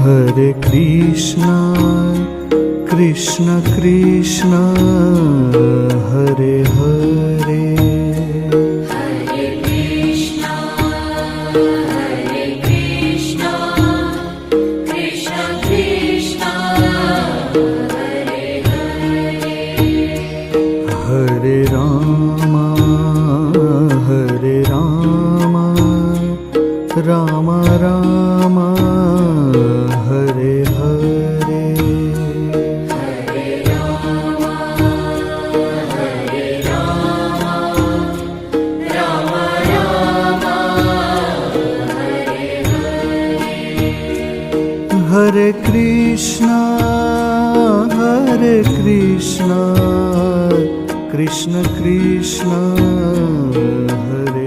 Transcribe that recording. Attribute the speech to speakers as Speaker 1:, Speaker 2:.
Speaker 1: Hare Krishna, Krishna Krishna, Hare Hare,
Speaker 2: Hare Krishna, Krishna Krishna, Hare Hare,
Speaker 1: Hare Rama, Rama Rama, Hare Hare,
Speaker 2: Hare Rama, Rama Rama, Hare Hare,
Speaker 1: Hare Krishna, Krishna Krishna, Hare